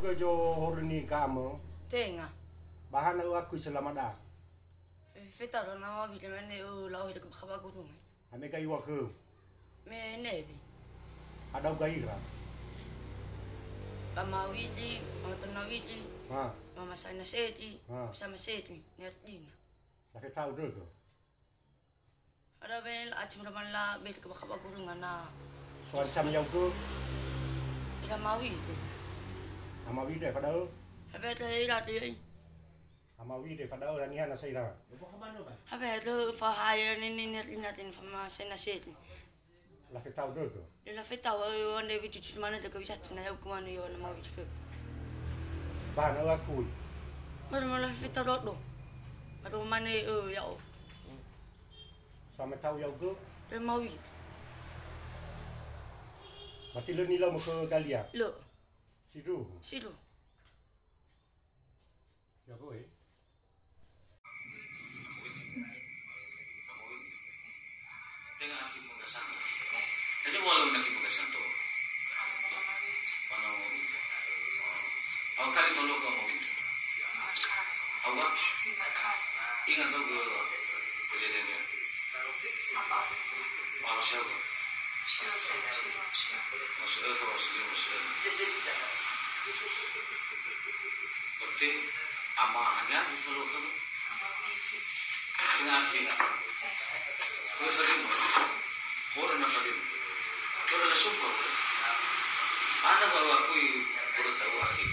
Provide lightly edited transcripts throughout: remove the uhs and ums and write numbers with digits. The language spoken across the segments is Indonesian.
ke jo horni kamu. Tenga. Bahan aku selamat dah. Feta lo na vi le ne o la o le ka khaba ko me. Ame kai wa khu. Me nevi. Ada kai gra. Ama wili, ama tona wili. Ha. Mama sana seti. Ha. Sama seti ne tina. La fe tau do. Ada bel acim raman la bel ka khaba ko na. Soal cham yau ku. Ila ma wili. Ama wi de fa dau. Habe te ila te. Ama wi de fa dau la ni hana sai ra. Habe lo fa haya ni ina tin fa ma sana seti. La fe tau do. La feta o ande vi tu mana de ka bisa tuna eu kuma ni yo na ma vi ka. Bahan aku. Mara mala feta lo do. Ado mane o ya o. Sama tau yau ku. Le ma wi. Mati le ni lo mo ke galia. Lo. Sidu. Sidu. Ya boy. Tengah akhir muka santo. Jadi walau nak muka santo. Mana mau ini? Aku kali follow kamu ini. Aku kan ingat tu kejadiannya. Apa siapa? Masuk Berarti ama hanya di follow kamu. Tengah akhir. Kau sedih orang nak sedih. Kau dah suka. Anak bawa aku baru tahu akhir.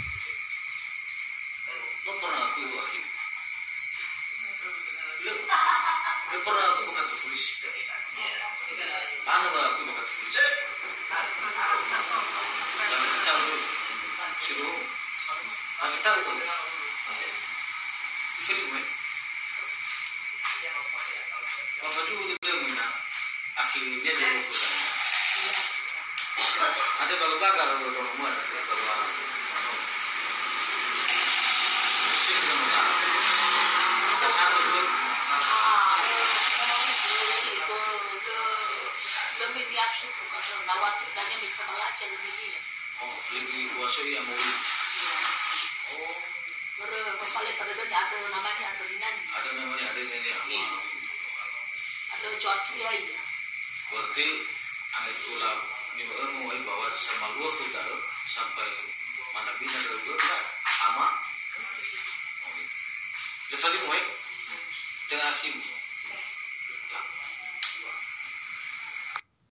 Lo pernah aku akhir. Lo pernah aku bukan tulis. Anak bawa aku bukan tulis. Tapi tahu siapa? Tapi tahu tu. Film ni. Apa tu dia mana? Akhirnya dia lakukan. Ada bagai-bagai orang rumah kalau sini kamu tahu. Satu dua. Demi dia cukup kalau nawat tanya bisa melajar lebih dia. Oh, lagi kuasa yang mau. Oh, Berkali pada dia ada namanya ada nyanyi. ada namanya ada ini. Ada jatuh ya ini. Berarti angin tulang ni mau bawa sama luar kita sampai mana bina juga ama. Lepas itu tengah akhir